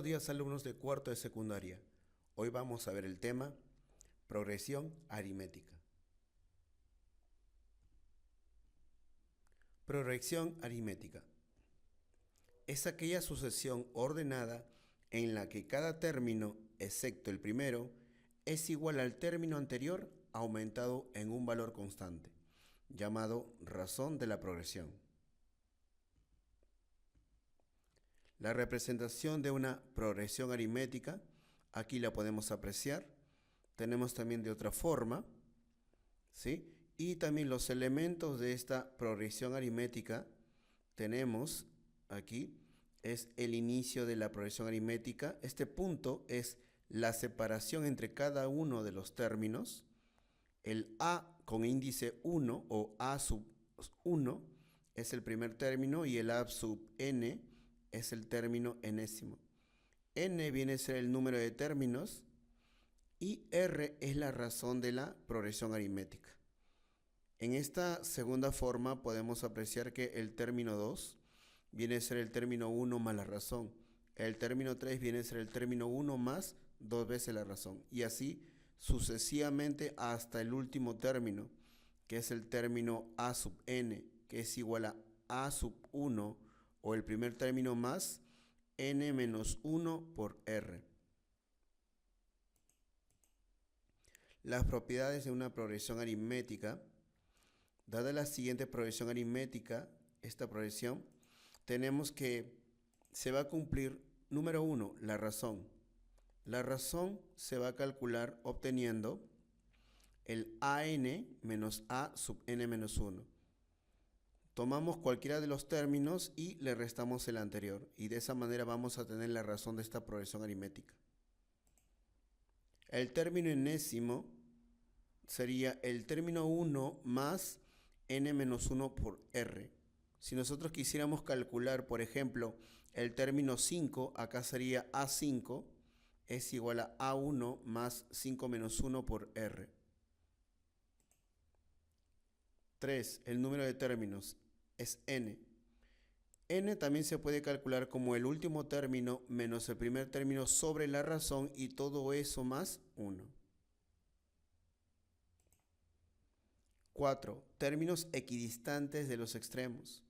Buenos días, alumnos de cuarto de secundaria. Hoy vamos a ver el tema progresión aritmética. Progresión aritmética es aquella sucesión ordenada en la que cada término, excepto el primero, es igual al término anterior aumentado en un valor constante, llamado razón de la progresión. La representación de una progresión aritmética, aquí la podemos apreciar. Tenemos también de otra forma, ¿sí? Y también los elementos de esta progresión aritmética tenemos aquí, es el inicio de la progresión aritmética. Este punto es la separación entre cada uno de los términos. El A con índice 1 o A sub 1 es el primer término y el A sub n es el término enésimo. N viene a ser el número de términos y R es la razón de la progresión aritmética. En esta segunda forma podemos apreciar que el término 2 viene a ser el término 1 más la razón. El término 3 viene a ser el término 1 más 2 veces la razón. Y así sucesivamente hasta el último término, que es el término A sub n, que es igual a sub 1 o el primer término más n menos 1 por r. Las propiedades de una progresión aritmética. Dada la siguiente progresión aritmética, esta progresión, tenemos que se va a cumplir, número 1, la razón. La razón se va a calcular obteniendo el AN menos A sub n menos 1. Tomamos cualquiera de los términos y le restamos el anterior. Y de esa manera vamos a tener la razón de esta progresión aritmética. El término enésimo sería el término 1 más n menos 1 por r. Si nosotros quisiéramos calcular, por ejemplo, el término 5, acá sería A5 es igual a A1 más 5 menos 1 por r. 3. El número de términos es n. N también se puede calcular como el último término menos el primer término sobre la razón y todo eso más 1. 4. Términos equidistantes de los extremos.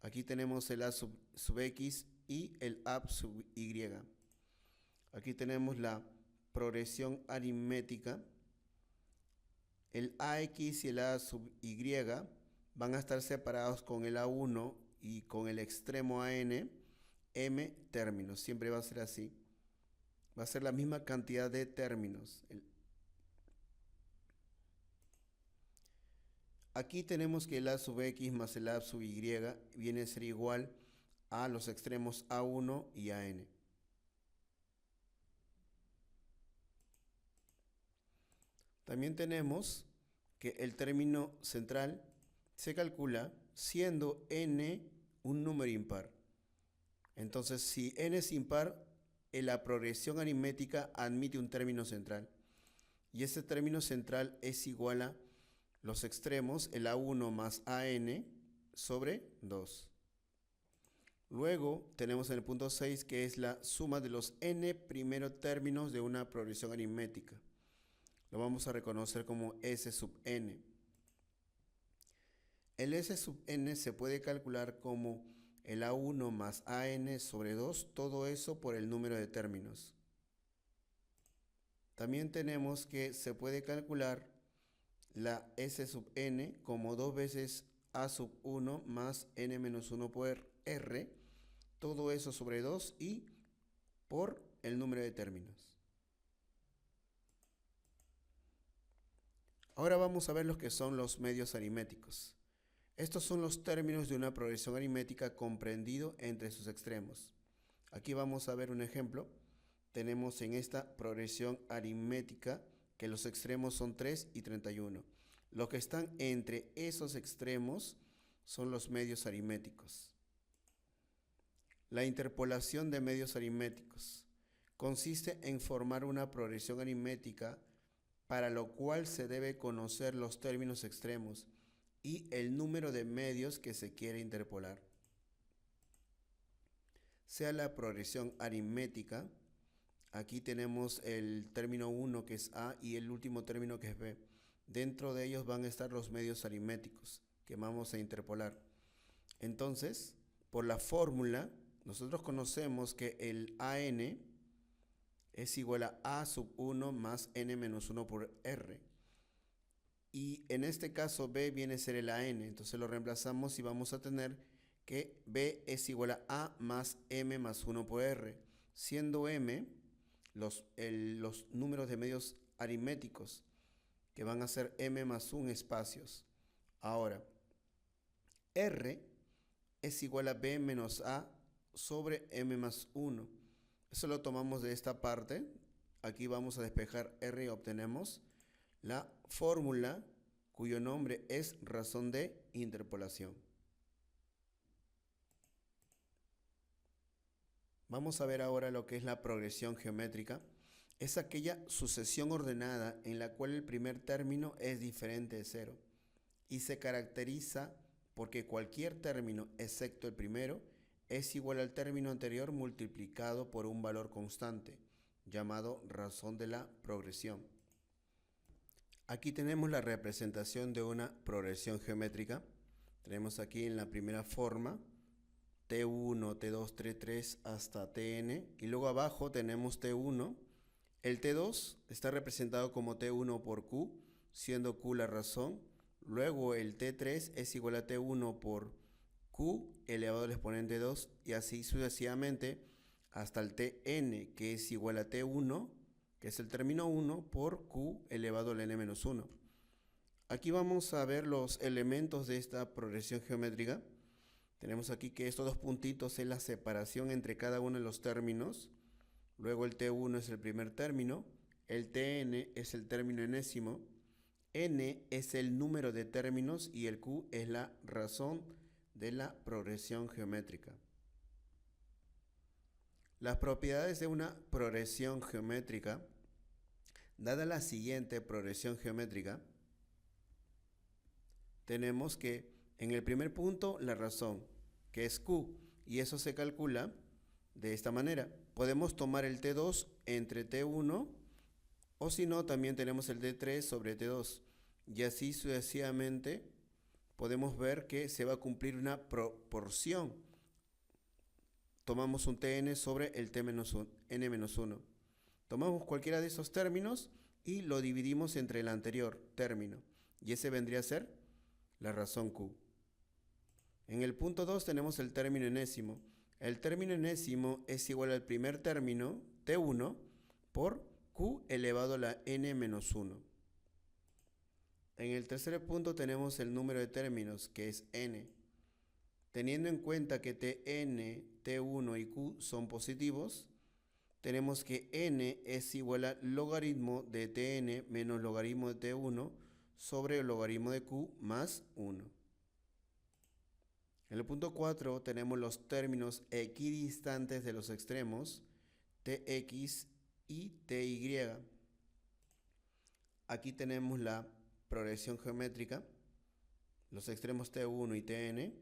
Aquí tenemos el A sub x y el A sub y. Aquí tenemos la progresión aritmética. El AX y el A sub y van a estar separados con el A1 y con el extremo AN, M términos. Siempre va a ser así. Va a ser la misma cantidad de términos. Aquí tenemos que el A sub x más el A sub y viene a ser igual a los extremos A1 y AN. También tenemos que el término central se calcula siendo n un número impar. Entonces, si n es impar, la progresión aritmética admite un término central. Y ese término central es igual a los extremos, el A1 más AN sobre 2. Luego tenemos en el punto 6 que es la suma de los n primeros términos de una progresión aritmética. Lo vamos a reconocer como S sub n. El S sub n se puede calcular como el A1 más AN sobre 2, todo eso por el número de términos. También tenemos que se puede calcular la S sub n como 2 veces A sub 1 más n menos 1 por r, todo eso sobre 2 y por el número de términos. Ahora vamos a ver lo que son los medios aritméticos. Estos son los términos de una progresión aritmética comprendido entre sus extremos. Aquí vamos a ver un ejemplo. Tenemos en esta progresión aritmética que los extremos son 3 y 31. Los que están entre esos extremos son los medios aritméticos. La interpolación de medios aritméticos consiste en formar una progresión aritmética para lo cual se debe conocer los términos extremos y el número de medios que se quiere interpolar. sea la progresión aritmética. Aquí tenemos el término 1 que es A y el último término que es B. Dentro de ellos van a estar los medios aritméticos que vamos a interpolar. Entonces, por la fórmula, nosotros conocemos que el AN es igual a A sub 1 más N menos 1 por R. Y en este caso B viene a ser el AN, entonces lo reemplazamos y vamos a tener que B es igual a A más M más 1 por R, siendo M los números de medios aritméticos, que van a ser M más 1 espacios. Ahora, R es igual a B menos A sobre M más 1. Eso lo tomamos de esta parte. Aquí vamos a despejar R y obtenemos la fórmula cuyo nombre es razón de interpolación. Vamos a ver ahora lo que es la progresión geométrica. Es aquella sucesión ordenada en la cual el primer término es diferente de cero y se caracteriza porque cualquier término, excepto el primero, es igual al término anterior multiplicado por un valor constante, llamado razón de la progresión. Aquí tenemos la representación de una progresión geométrica. Tenemos aquí en la primera forma T1, T2, T3 hasta Tn, y luego abajo tenemos T1. El T2 está representado como T1 por Q, siendo Q la razón. Luego el T3 es igual a T1 por Q elevado al exponente 2 y así sucesivamente hasta el Tn, que es igual a T1, que es el término 1, por Q elevado al n-1. Aquí vamos a ver los elementos de esta progresión geométrica. Tenemos aquí que estos dos puntitos es la separación entre cada uno de los términos. Luego el T1 es el primer término, el Tn es el término enésimo, n es el número de términos y el q es la razón de la progresión geométrica. Las propiedades de una progresión geométrica. Dada la siguiente progresión geométrica, tenemos que en el primer punto la razón, que es q, y eso se calcula de esta manera. Podemos tomar el T2 entre T1, o si no, también tenemos el T3 sobre T2. Y así sucesivamente podemos ver que se va a cumplir una proporción. Tomamos un Tn sobre el n-1. Tomamos cualquiera de esos términos y lo dividimos entre el anterior término. Y ese vendría a ser la razón q. En el punto 2 tenemos el término enésimo. El término enésimo es igual al primer término, T1, por Q elevado a la n-1. En el tercer punto tenemos el número de términos, que es n. Teniendo en cuenta que Tn, T1 y Q son positivos, tenemos que n es igual al logaritmo de Tn menos logaritmo de T1 sobre el logaritmo de Q más 1. En el punto 4 tenemos los términos equidistantes de los extremos, Tx y Ty. Aquí tenemos la progresión geométrica, los extremos T1 y Tn.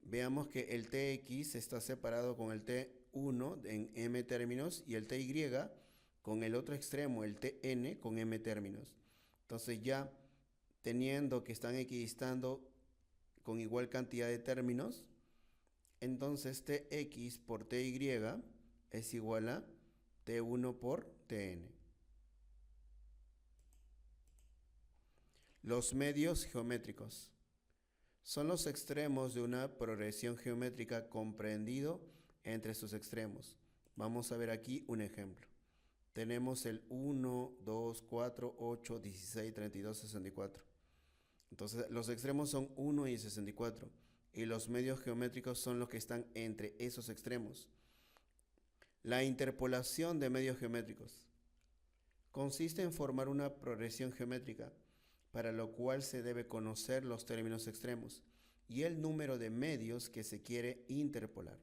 Veamos que el Tx está separado con el T1 en m términos y el Ty con el otro extremo, el Tn, con m términos. Entonces ya teniendo que están equidistando con igual cantidad de términos, entonces Tx por Ty es igual a T1 por Tn. Los medios geométricos son los extremos de una progresión geométrica comprendido entre sus extremos. Vamos a ver aquí un ejemplo. Tenemos el 1, 2, 4, 8, 16, 32, 64. Entonces los extremos son 1 y 64 y los medios geométricos son los que están entre esos extremos. La interpolación de medios geométricos consiste en formar una progresión geométrica, para lo cual se debe conocer los términos extremos y el número de medios que se quiere interpolar.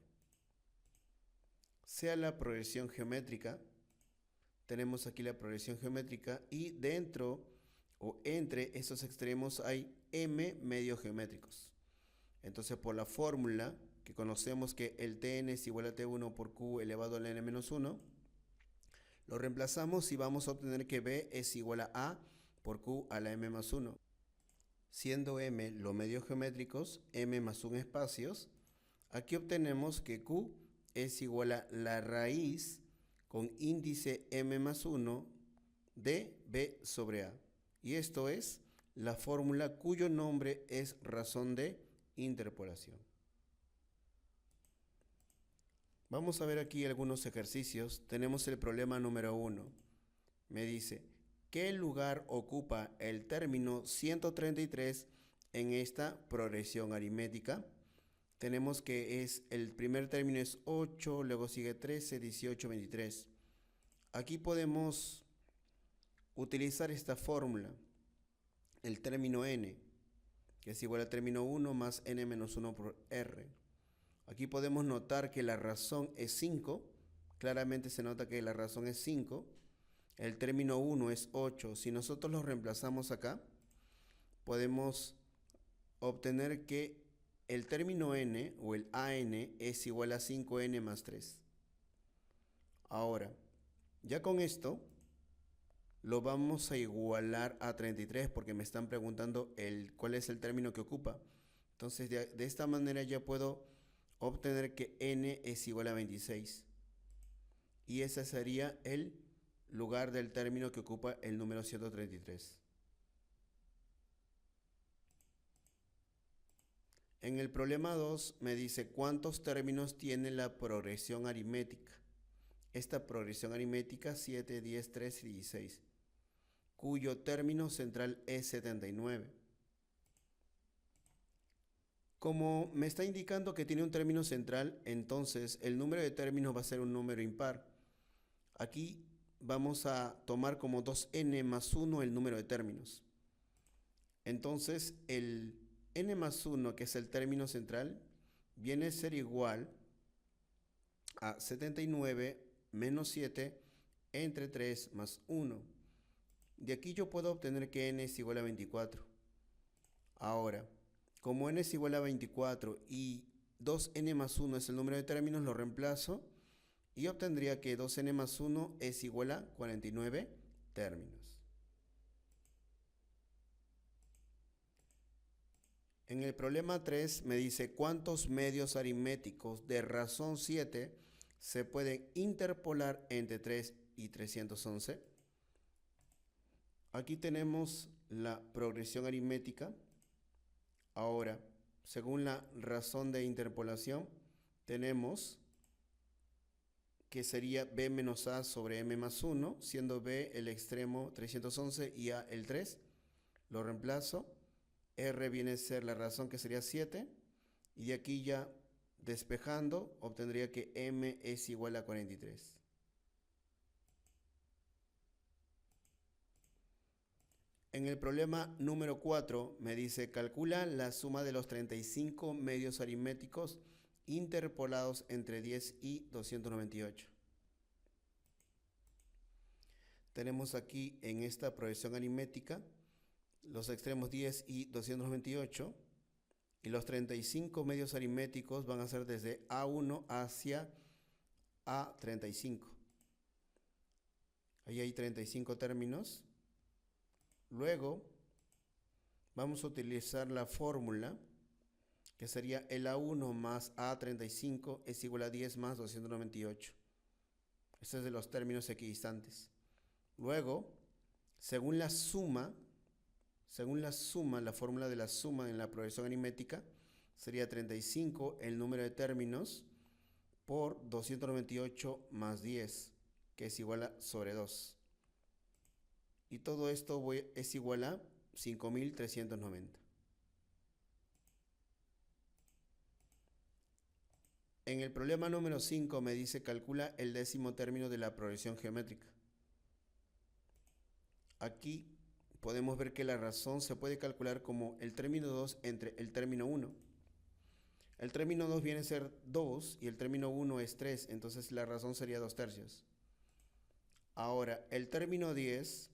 Sea la progresión geométrica, tenemos aquí la progresión geométrica y dentro o entre esos extremos hay m medios geométricos. Entonces por la fórmula que conocemos que el Tn es igual a T1 por Q elevado al n-1, lo reemplazamos y vamos a obtener que B es igual a por Q a la m+1. Siendo m los medios geométricos, m+1 espacios, aquí obtenemos que Q es igual a la raíz con índice m+1 de B sobre A. Y esto es la fórmula cuyo nombre es razón de interpolación. Vamos a ver aquí algunos ejercicios. Tenemos el problema número 1. Me dice, ¿qué lugar ocupa el término 133 en esta progresión aritmética? Tenemos que el primer término es 8, luego sigue 13, 18, 23. Aquí podemos utilizar esta fórmula, el término n, que es igual al término 1 más n-1 por r. Aquí podemos notar que la razón es 5, claramente se nota que la razón es 5, el término 1 es 8. Si nosotros lo reemplazamos acá, podemos obtener que el término n o el an es igual a 5n más 3. Ahora, ya con esto lo vamos a igualar a 33 porque me están preguntando cuál es el término que ocupa. Entonces de esta manera ya puedo obtener que n es igual a 26. Y ese sería el lugar del término que ocupa el número 133. En el problema 2 me dice cuántos términos tiene la progresión aritmética. Esta progresión aritmética 7, 10, 13 y 16, cuyo término central es 79. Como me está indicando que tiene un término central, entonces el número de términos va a ser un número impar. Aquí vamos a tomar como 2n más 1 el número de términos. Entonces el n más 1, que es el término central, viene a ser igual a 79 menos 7 entre 3 más 1. De aquí yo puedo obtener que n es igual a 24. Ahora, como n es igual a 24 y 2n más 1 es el número de términos, lo reemplazo y obtendría que 2n más 1 es igual a 49 términos. En el problema 3 me dice cuántos medios aritméticos de razón 7 se pueden interpolar entre 3 y 311. Aquí tenemos la progresión aritmética. Ahora, según la razón de interpolación, tenemos que sería b menos a sobre m más 1, siendo b el extremo 311 y a el 3. Lo reemplazo. R viene a ser la razón que sería 7. Y aquí ya despejando, obtendría que m es igual a 43. En el problema número 4 me dice, calcula la suma de los 35 medios aritméticos interpolados entre 10 y 298. Tenemos aquí en esta progresión aritmética los extremos 10 y 298 y los 35 medios aritméticos van a ser desde A1 hacia A35. Ahí hay 35 términos. Luego vamos a utilizar la fórmula que sería el A1 más A35 es igual a 10 más 298. Este es de los términos equidistantes. Luego, según la fórmula de la suma en la progresión aritmética sería 35 el número de términos por 298 más 10, que es igual a sobre 2. Y todo esto es igual a 5390. En el problema número 5 me dice calcula el décimo término de la progresión geométrica. Aquí podemos ver que la razón se puede calcular como el término 2 entre el término 1. El término 2 viene a ser 2 y el término 1 es 3, entonces la razón sería 2/3. Ahora, el término 10,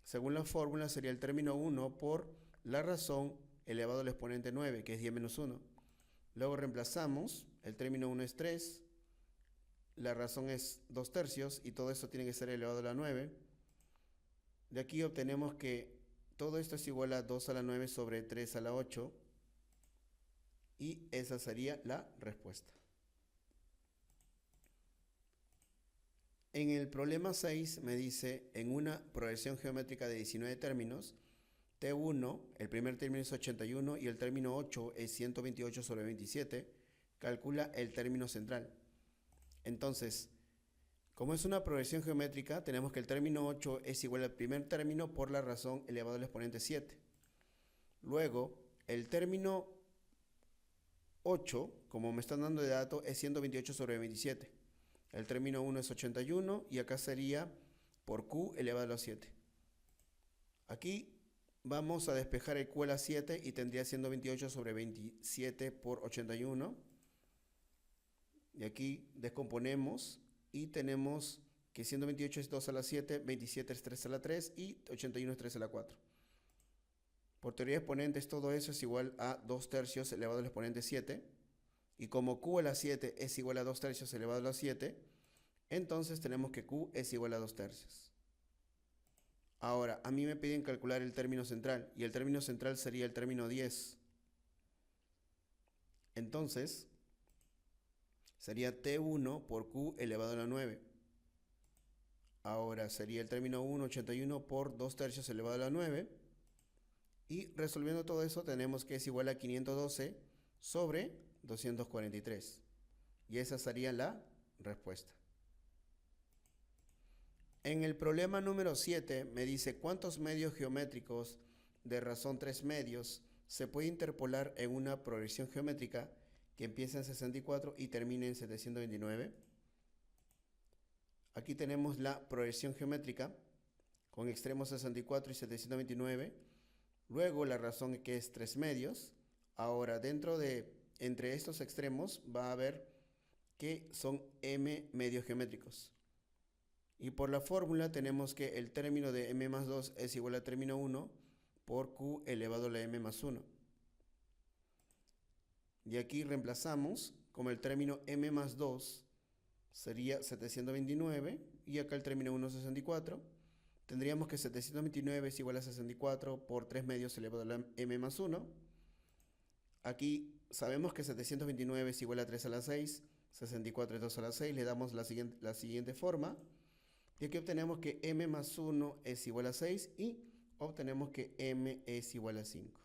según la fórmula, sería el término 1 por la razón elevado al exponente 9, que es 10 menos 1. Luego reemplazamos el término 1 es 3, la razón es 2/3 y todo esto tiene que ser elevado a la 9. De aquí obtenemos que todo esto es igual a 2 a la 9 sobre 3 a la 8 y esa sería la respuesta. En el problema 6 me dice, en una progresión geométrica de 19 términos, T1, el primer término es 81 y el término 8 es 128 sobre 27, calcula el término central. Entonces, como es una progresión geométrica, tenemos que el término 8 es igual al primer término por la razón elevado al exponente 7. Luego, el término 8, como me están dando de dato, es 128 sobre 27. El término 1 es 81 y acá sería por Q elevado a la 7. Aquí vamos a despejar el Q a la 7 y tendría 128 sobre 27 por 81. Y aquí descomponemos y tenemos que 128 es 2 a la 7, 27 es 3 a la 3 y 81 es 3 a la 4. Por teoría de exponentes todo eso es igual a 2/3 elevado al exponente 7. Y como Q a la 7 es igual a 2/3 elevado a la 7, entonces tenemos que Q es igual a 2/3. Ahora, a mí me piden calcular el término central y el término central sería el término 10. Entonces, sería T1 por Q elevado a la 9. Ahora sería el término 1, 81 por 2/3 elevado a la 9. Y resolviendo todo eso tenemos que es igual a 512 sobre 243. Y esa sería la respuesta. En el problema número 7 me dice cuántos medios geométricos de razón 3 medios se puede interpolar en una progresión geométrica que empieza en 64 y termina en 729. Aquí tenemos la progresión geométrica con extremos 64 y 729. Luego la razón que es 3 medios. Ahora entre estos extremos va a haber que son m medios geométricos. Y por la fórmula tenemos que el término de m más 2 es igual a término 1 por q elevado a la m más 1. Y aquí reemplazamos, como el término m más 2 sería 729 y acá el término 1 es 64. Tendríamos que 729 es igual a 64 por 3 medios elevado a la m más 1. Aquí sabemos que 729 es igual a 3 a la 6, 64 es 2 a la 6, le damos la siguiente forma. Y aquí obtenemos que m más 1 es igual a 6 y obtenemos que m es igual a 5.